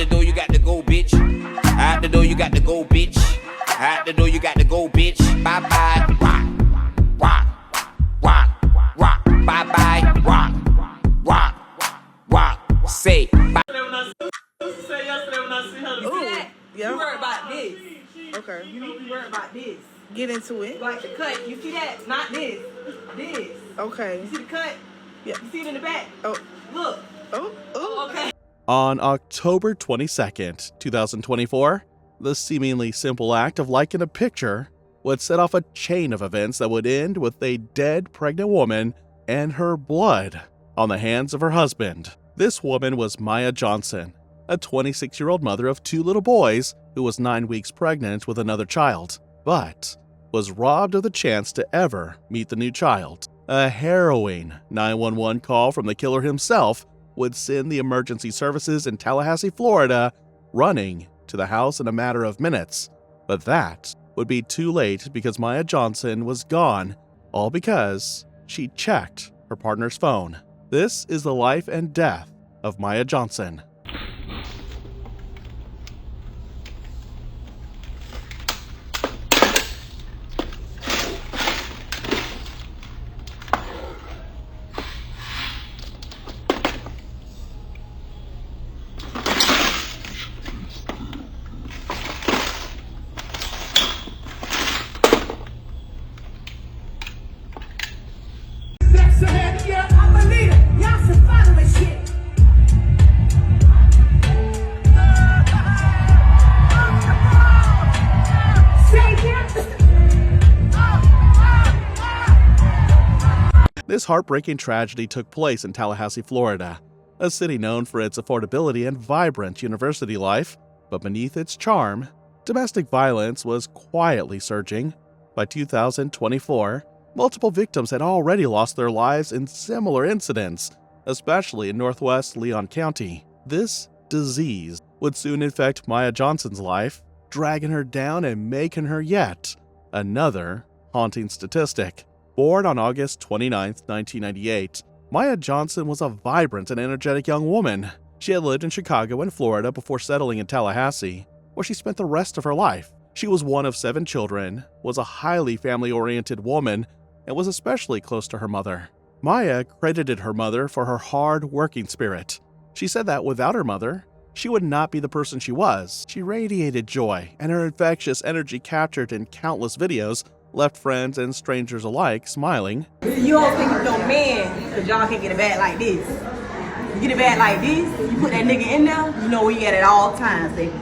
the door, you got to go, bitch. Out the door, you got to go, bitch. Out the door, you got to go, bitch. Bye bye, rock, rock, rock, rock. Bye bye, rock, rock, rock. Say bye. Say yesterday when I see her. You see that? Yeah. You worry about this. Okay. You need to worry about this. Get into it. Like the cut. You see that? Not this. This. Okay. You see the cut? Yeah. You see it in the back? Oh. Look. Oh. Okay. On October 22nd, 2024, the seemingly simple act of liking a picture would set off a chain of events that would end with a dead pregnant woman and her blood on the hands of her husband. This woman was Maya Johnson, a 26-year-old mother of 2 little boys who was 9 weeks pregnant with another child, but was robbed of the chance to ever meet the new child. A harrowing 911 call from the killer himself would send the emergency services in Tallahassee, Florida, running to the house in a matter of minutes. But that would be too late because Maya Johnson was gone, all because she checked her partner's phone. This is the life and death of Maya Johnson. This heartbreaking tragedy took place in Tallahassee, Florida, a city known for its affordability and vibrant university life, but beneath its charm, domestic violence was quietly surging. By 2024, multiple victims had already lost their lives in similar incidents, especially in northwest Leon County. This disease would soon infect Maya Johnson's life, dragging her down and making her yet another haunting statistic. Born on August 29, 1998, Maya Johnson was a vibrant and energetic young woman. She had lived in Chicago and Florida before settling in Tallahassee, where she spent the rest of her life. She was one of 7 children, was a highly family-oriented woman, and was especially close to her mother. Maya credited her mother for her hard-working spirit. She said that without her mother, she would not be the person she was. She radiated joy, and her infectious energy captured in countless videos left friends and strangers alike smiling. You don't think it's no man, because y'all can't get a bag like this. You get a bag like this, you put that nigga in there, you know where you at all times, baby.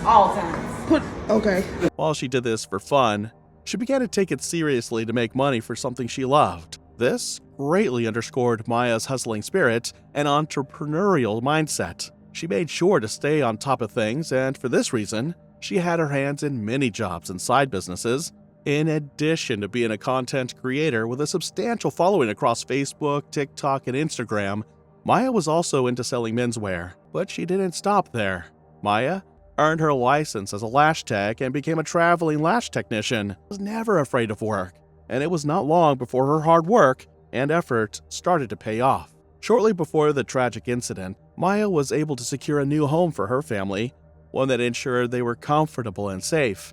All times. Okay. While she did this for fun, she began to take it seriously to make money for something she loved. This greatly underscored Maya's hustling spirit and entrepreneurial mindset. She made sure to stay on top of things, and for this reason, she had her hands in many jobs and side businesses. In addition to being a content creator with a substantial following across Facebook, TikTok, and Instagram, Maya was also into selling menswear, but she didn't stop there. Maya earned her license as a lash tech and became a traveling lash technician. Was never afraid of work, and it was not long before her hard work and effort started to pay off. Shortly before the tragic incident, Maya was able to secure a new home for her family, one that ensured they were comfortable and safe.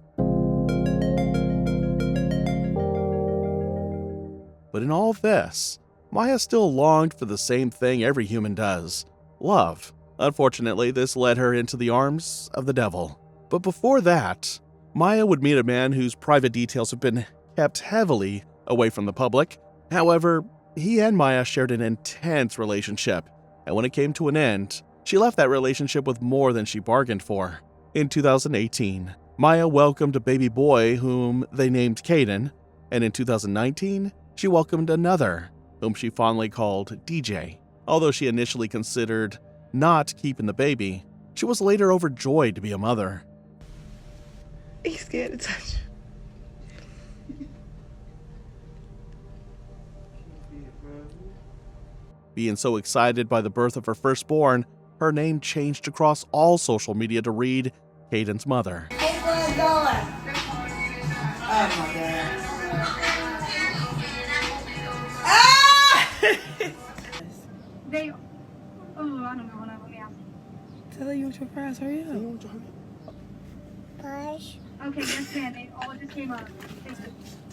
But in all of this, Maya still longed for the same thing every human does: love. Unfortunately, this led her into the arms of the devil. But before that, Maya would meet a man whose private details have been kept heavily away from the public. However, he and Maya shared an intense relationship, and when it came to an end, she left that relationship with more than she bargained for. In 2018, Maya welcomed a baby boy whom they named Caden, and in 2019, she welcomed another, whom she fondly called DJ. Although she initially considered not keeping the baby, she was later overjoyed to be a mother. He's scared to touch. Being so excited by the birth of her firstborn, her name changed across all social media to read Caden's mother. Hey, where's going? Oh my God. They, I don't know what I want to Tell her you want your fries. Hurry up. Fries. Okay, yes, ma'am. They all just came up.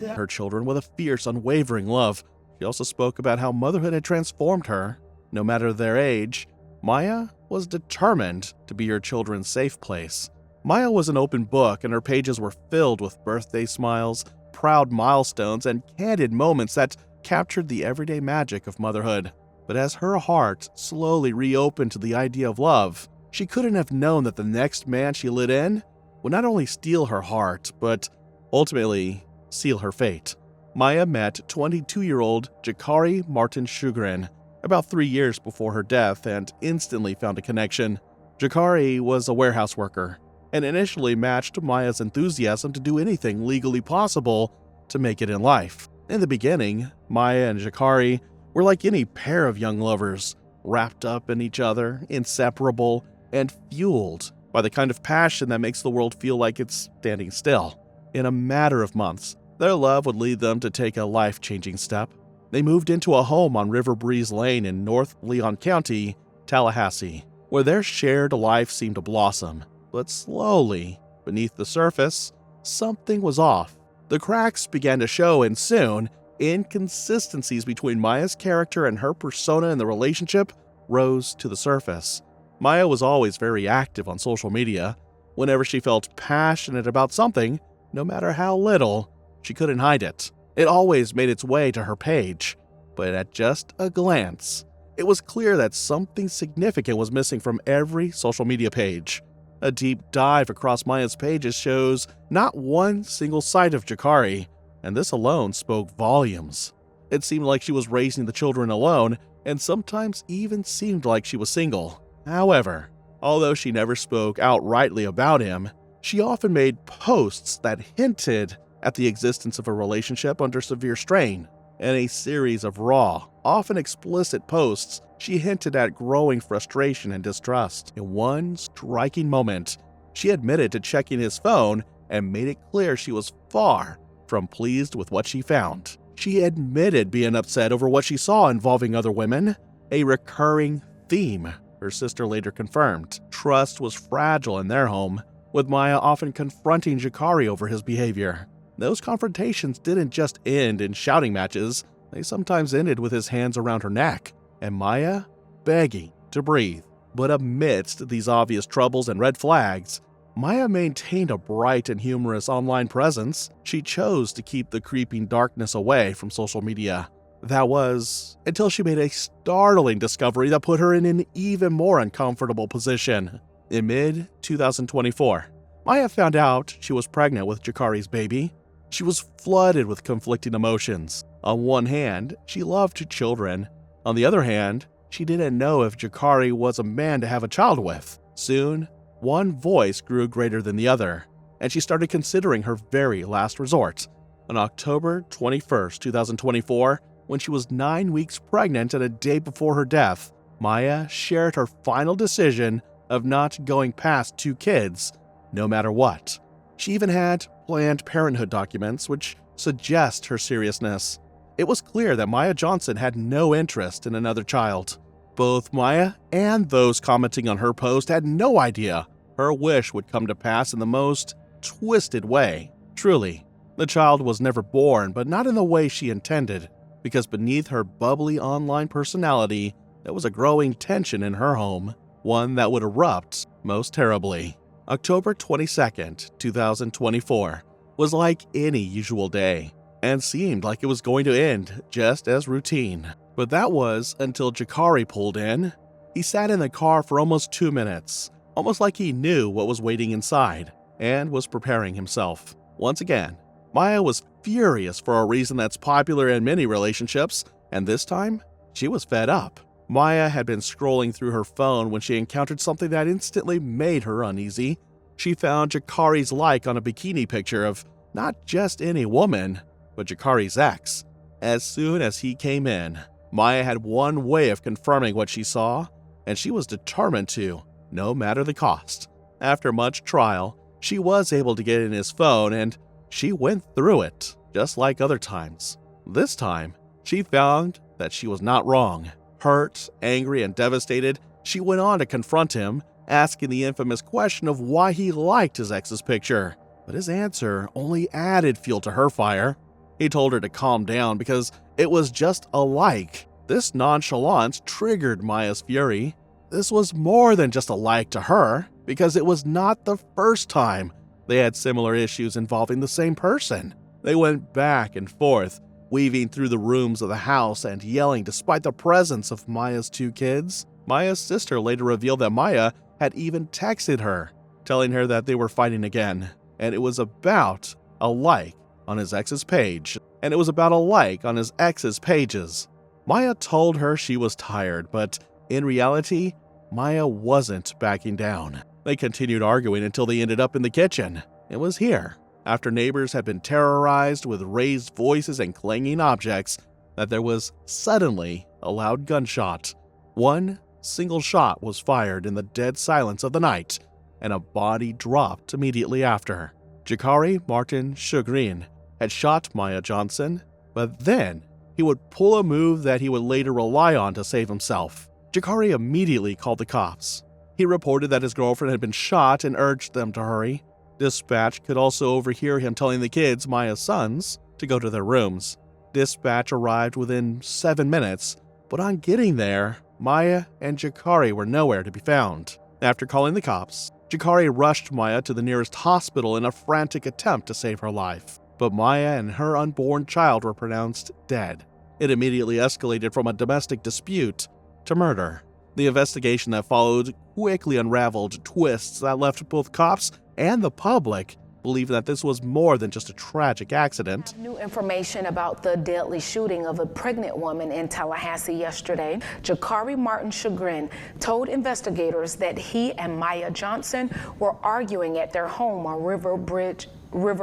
Her children with a fierce, unwavering love. She also spoke about how motherhood had transformed her. No matter their age, Maya was determined to be her children's safe place. Maya was an open book, and her pages were filled with birthday smiles, proud milestones, and candid moments that captured the everyday magic of motherhood. But as her heart slowly reopened to the idea of love, she couldn't have known that the next man she let in would not only steal her heart, but ultimately seal her fate. Maya met 22-year-old Jakari Martin Shugrin about 3 years before her death and instantly found a connection. Jakari was a warehouse worker and initially matched Maya's enthusiasm to do anything legally possible to make it in life. In the beginning, Maya and Jakari were like any pair of young lovers, wrapped up in each other, inseparable, and fueled by the kind of passion that makes the world feel like it's standing still. In a matter of months, their love would lead them to take a life-changing step. They moved into a home on River Breeze Lane in North Leon County, Tallahassee, where their shared life seemed to blossom. But slowly, beneath the surface, something was off. The cracks began to show, and soon, inconsistencies between Maya's character and her persona in the relationship rose to the surface. Maya was always very active on social media. Whenever she felt passionate about something, no matter how little, she couldn't hide it. It always made its way to her page. But at just a glance, it was clear that something significant was missing from every social media page. A deep dive across Maya's pages shows not one single sight of Jakari, and this alone spoke volumes. It seemed like she was raising the children alone, and sometimes even seemed like she was single. However, although she never spoke outrightly about him, she often made posts that hinted at the existence of a relationship under severe strain. In a series of raw, often explicit posts, she hinted at growing frustration and distrust. In one striking moment, she admitted to checking his phone and made it clear she was far from pleased with what she found. She admitted being upset over what she saw involving other women, a recurring theme her sister later confirmed. Trust was fragile in their home, with Maya often confronting Jakari over his behavior. Those confrontations didn't just end in shouting matches, they sometimes ended with his hands around her neck, and Maya begging to breathe. But amidst these obvious troubles and red flags, Maya maintained a bright and humorous online presence. She chose to keep the creeping darkness away from social media. That was until she made a startling discovery that put her in an even more uncomfortable position. In mid-2024, Maya found out she was pregnant with Jakari's baby. She was flooded with conflicting emotions. On one hand, she loved children. On the other hand, she didn't know if Jakari was a man to have a child with. Soon, one voice grew greater than the other, and she started considering her very last resort. On October 21st, 2024, when she was 9 weeks pregnant and a day before her death, Maya shared her final decision of not going past 2 kids, no matter what. She even had Planned Parenthood documents, which suggest her seriousness. It was clear that Maya Johnson had no interest in another child. Both Maya and those commenting on her post had no idea her wish would come to pass in the most twisted way. Truly, the child was never born, but not in the way she intended, because beneath her bubbly online personality, there was a growing tension in her home, one that would erupt most terribly. October 22nd, 2024 was like any usual day, and seemed like it was going to end just as routine. But that was until Jakari pulled in. He sat in the car for almost 2 minutes, almost like he knew what was waiting inside, and was preparing himself. Once again, Maya was furious for a reason that's popular in many relationships, and this time, she was fed up. Maya had been scrolling through her phone when she encountered something that instantly made her uneasy. She found Jakari's like on a bikini picture of not just any woman, but Jakari's ex. As soon as he came in, Maya had one way of confirming what she saw, and she was determined to, no matter the cost. After much trial, she was able to get in his phone, and she went through it, just like other times. This time, she found that she was not wrong. Hurt, angry, and devastated, she went on to confront him, asking the infamous question of why he liked his ex's picture. But his answer only added fuel to her fire. He told her to calm down because it was just a like. This nonchalance triggered Maya's fury. This was more than just a like to her, because it was not the first time they had similar issues involving the same person. They went back and forth, weaving through the rooms of the house and yelling despite the presence of Maya's 2 kids. Maya's sister later revealed that Maya had even texted her, telling her that they were fighting again, and it was about a like on his ex's page, and it was about a like on his ex's pages. Maya told her she was tired, but in reality, Maya wasn't backing down. They continued arguing until they ended up in the kitchen. It was here, after neighbors had been terrorized with raised voices and clanging objects, that there was suddenly a loud gunshot. One single shot was fired in the dead silence of the night, and a body dropped immediately after. Jakari Martin Chagrin had shot Maya Johnson, but then he would pull a move that he would later rely on to save himself. Jakari immediately called the cops. He reported that his girlfriend had been shot and urged them to hurry. Dispatch could also overhear him telling the kids, Maya's sons, to go to their rooms. Dispatch arrived within 7 minutes, but on getting there, Maya and Jakari were nowhere to be found. After calling the cops, Jakari rushed Maya to the nearest hospital in a frantic attempt to save her life. But Maya and her unborn child were pronounced dead. It immediately escalated from a domestic dispute to murder. The investigation that followed quickly unraveled twists that left both cops and the public believing that this was more than just a tragic accident. New information about the deadly shooting of a pregnant woman in Tallahassee yesterday. Jakari Martin Chagrin told investigators that he and Maya Johnson were arguing at their home on River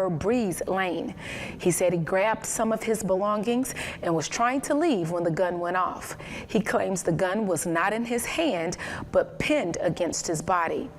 Breeze Lane. He said he grabbed some of his belongings and was trying to leave when the gun went off. He claims the gun was not in his hand, but pinned against his body.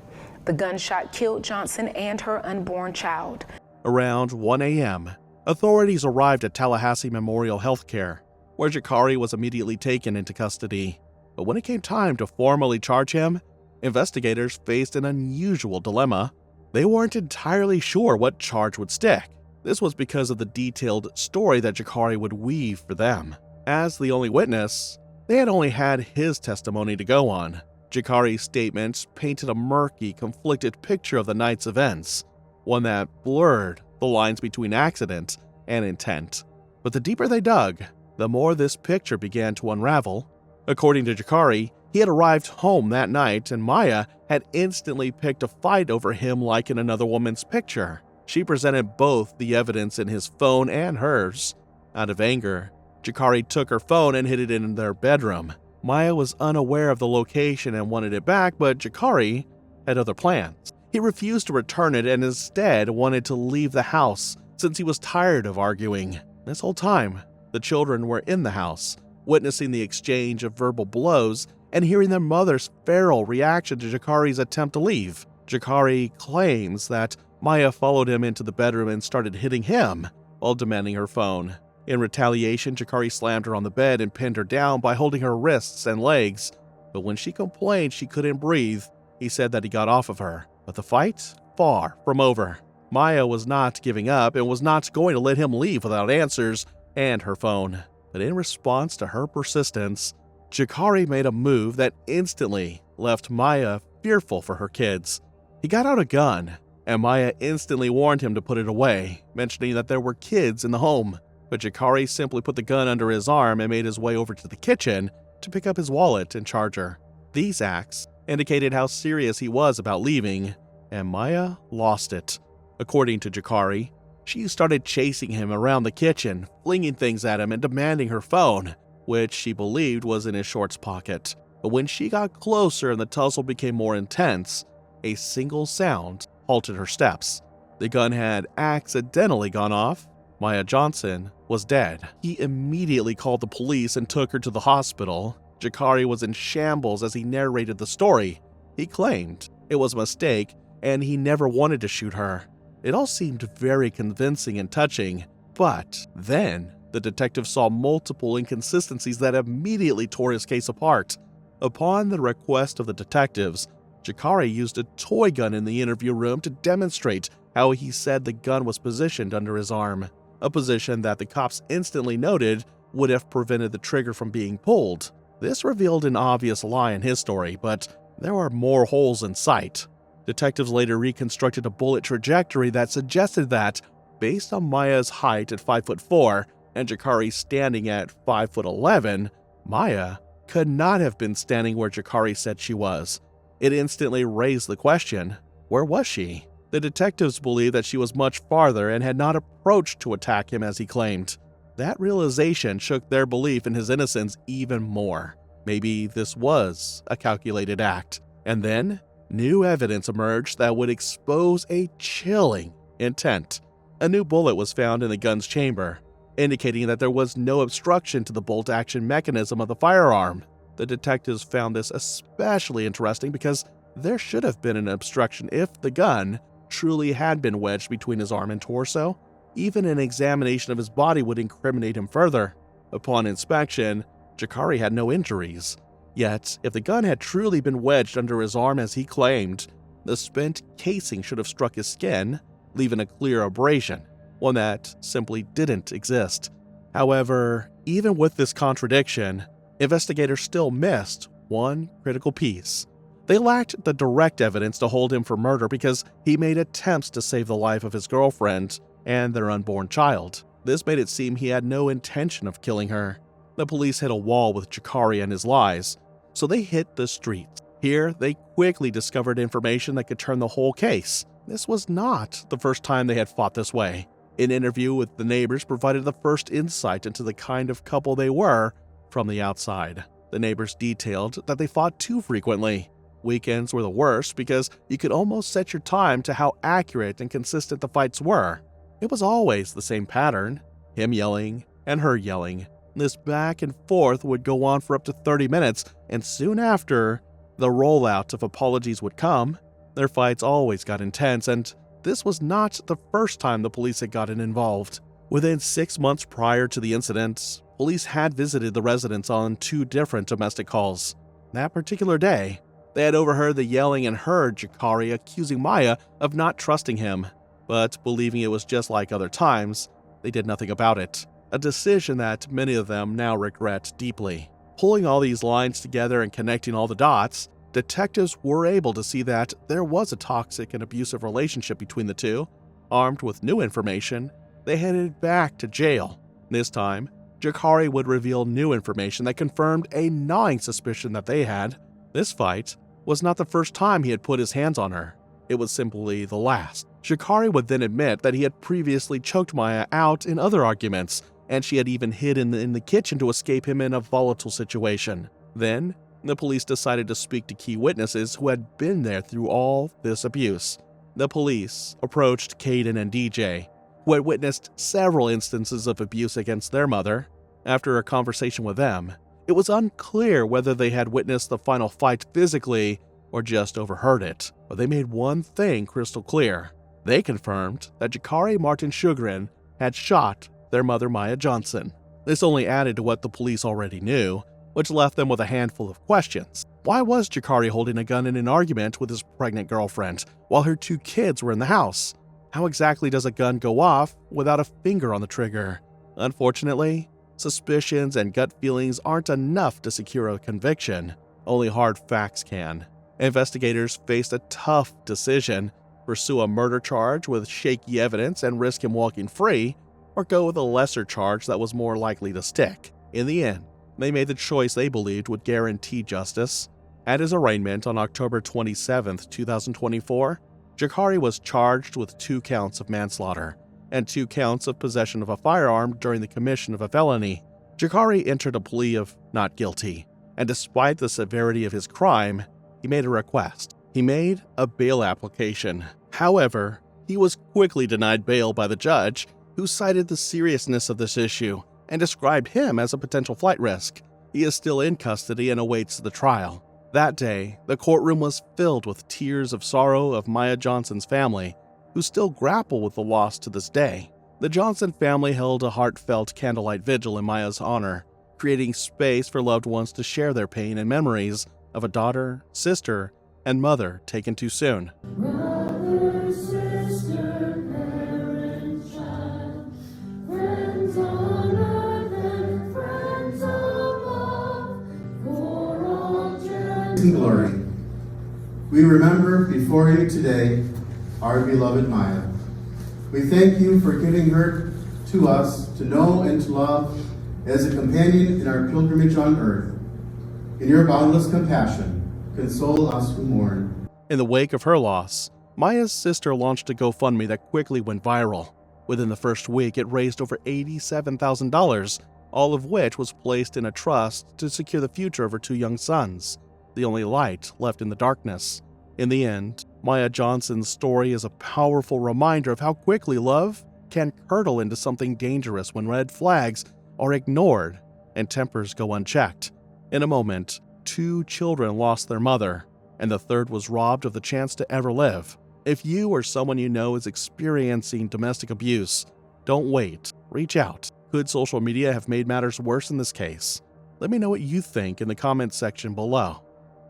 The gunshot killed Johnson and her unborn child. Around 1 a.m., authorities arrived at Tallahassee Memorial Healthcare, where Jakari was immediately taken into custody. But when it came time to formally charge him, investigators faced an unusual dilemma. They weren't entirely sure what charge would stick. This was because of the detailed story that Jakari would weave for them. As the only witness, they had only had his testimony to go on. Jakari's statements painted a murky, conflicted picture of the night's events, one that blurred the lines between accident and intent. But the deeper they dug, the more this picture began to unravel. According to Jakari, he had arrived home that night and Maya had instantly picked a fight over him like in another woman's picture. She presented both the evidence in his phone and hers. Out of anger, Jakari took her phone and hid it in their bedroom. Maya was unaware of the location and wanted it back, but Jakari had other plans. He refused to return it and instead wanted to leave the house since he was tired of arguing. This whole time, the children were in the house, witnessing the exchange of verbal blows and hearing their mother's feral reaction to Jakari's attempt to leave. Jakari claims that Maya followed him into the bedroom and started hitting him while demanding her phone. In retaliation, Jakari slammed her on the bed and pinned her down by holding her wrists and legs. But when she complained she couldn't breathe, he said that he got off of her. But the fight? Far from over. Maya was not giving up and was not going to let him leave without answers and her phone. But in response to her persistence, Jakari made a move that instantly left Maya fearful for her kids. He got out a gun, and Maya instantly warned him to put it away, mentioning that there were kids in the home. But Jakari simply put the gun under his arm and made his way over to the kitchen to pick up his wallet and charger. These acts indicated how serious he was about leaving, and Maya lost it. According to Jakari, she started chasing him around the kitchen, flinging things at him and demanding her phone, which she believed was in his shorts pocket. But when she got closer and the tussle became more intense, a single sound halted her steps. The gun had accidentally gone off. Maya Johnson was dead. He immediately called the police and took her to the hospital. Jakari was in shambles as he narrated the story. He claimed it was a mistake and he never wanted to shoot her. It all seemed very convincing and touching, but then the detective saw multiple inconsistencies that immediately tore his case apart. Upon the request of the detectives, Jakari used a toy gun in the interview room to demonstrate how he said the gun was positioned under his arm, a position that the cops instantly noted would have prevented the trigger from being pulled. This revealed an obvious lie in his story, but there were more holes in sight. Detectives later reconstructed a bullet trajectory that suggested that, based on Maya's height at 5'4" and Jakari standing at 5'11", Maya could not have been standing where Jakari said she was. It instantly raised the question, where was she? The detectives believed that she was much farther and had not approached to attack him as he claimed. That realization shook their belief in his innocence even more. Maybe this was a calculated act. And then, new evidence emerged that would expose a chilling intent. A new bullet was found in the gun's chamber, indicating that there was no obstruction to the bolt-action mechanism of the firearm. The detectives found this especially interesting because there should have been an obstruction if the gun truly had been wedged between his arm and torso. Even an examination of his body would incriminate him further. Upon inspection, Jakari had no injuries. Yet, if the gun had truly been wedged under his arm as he claimed, the spent casing should have struck his skin, leaving a clear abrasion, one that simply didn't exist. However, even with this contradiction, investigators still missed one critical piece. They lacked the direct evidence to hold him for murder because he made attempts to save the life of his girlfriend and their unborn child. This made it seem he had no intention of killing her. The police hit a wall with Jakari and his lies, so they hit the streets. Here, they quickly discovered information that could turn the whole case. This was not the first time they had fought this way. An interview with the neighbors provided the first insight into the kind of couple they were from the outside. The neighbors detailed that they fought too frequently. Weekends were the worst because you could almost set your time to how accurate and consistent the fights were. It was always the same pattern, him yelling and her yelling. This back and forth would go on for up to 30 minutes, and soon after, the rollout of apologies would come. Their fights always got intense, and this was not the first time the police had gotten involved. Within 6 months prior to the incident, police had visited the residence on 2 different domestic calls. That particular day, they had overheard the yelling and heard Jakari accusing Maya of not trusting him, but believing it was just like other times, they did nothing about it. A decision that many of them now regret deeply. Pulling all these lines together and connecting all the dots, detectives were able to see that there was a toxic and abusive relationship between the two. Armed with new information, they headed back to jail. This time, Jakari would reveal new information that confirmed a gnawing suspicion that they had. This fight was not the first time he had put his hands on her. It was simply the last. Jakari would then admit that he had previously choked Maya out in other arguments, and she had even hid in the kitchen to escape him in a volatile situation. Then, the police decided to speak to key witnesses who had been there through all this abuse. The police approached Caden and DJ, who had witnessed several instances of abuse against their mother. After a conversation with them, it was unclear whether they had witnessed the final fight physically or just overheard it, but they made one thing crystal clear. They confirmed that Jakari Martin Shugren had shot their mother Maya Johnson. This only added to what the police already knew, which left them with a handful of questions. Why was Jakari holding a gun in an argument with his pregnant girlfriend while her 2 kids were in the house? How exactly does a gun go off without a finger on the trigger? Unfortunately, suspicions and gut feelings aren't enough to secure a conviction. Only hard facts can. Investigators faced a tough decision: pursue a murder charge with shaky evidence and risk him walking free, or go with a lesser charge that was more likely to stick. In the end, they made the choice they believed would guarantee justice. At his arraignment on October 27, 2024, Jakari was charged with 2 counts of manslaughter and 2 counts of possession of a firearm during the commission of a felony. Jakari entered a plea of not guilty, and despite the severity of his crime, he made a request. He made a bail application. However, he was quickly denied bail by the judge, who cited the seriousness of this issue and described him as a potential flight risk. He is still in custody and awaits the trial. That day, the courtroom was filled with tears of sorrow of Maya Johnson's family, who still grapple with the loss to this day. The Johnson family held a heartfelt candlelight vigil in Maya's honor, creating space for loved ones to share their pain and memories of a daughter, sister, and mother taken too soon. Brother, sister, parent, child, friends on earth and friends above, for all and glory. We remember before you today our beloved Maya. We thank you for giving her to us to know and to love as a companion in our pilgrimage on earth. In your boundless compassion, console us who mourn. In the wake of her loss, Maya's sister launched a GoFundMe that quickly went viral. Within the first week, it raised over $87,000, all of which was placed in a trust to secure the future of her two young sons, the only light left in the darkness. In the end, Maya Johnson's story is a powerful reminder of how quickly love can curdle into something dangerous when red flags are ignored and tempers go unchecked. In a moment, 2 children lost their mother, and the third was robbed of the chance to ever live. If you or someone you know is experiencing domestic abuse, don't wait. Reach out. Could social media have made matters worse in this case? Let me know what you think in the comments section below.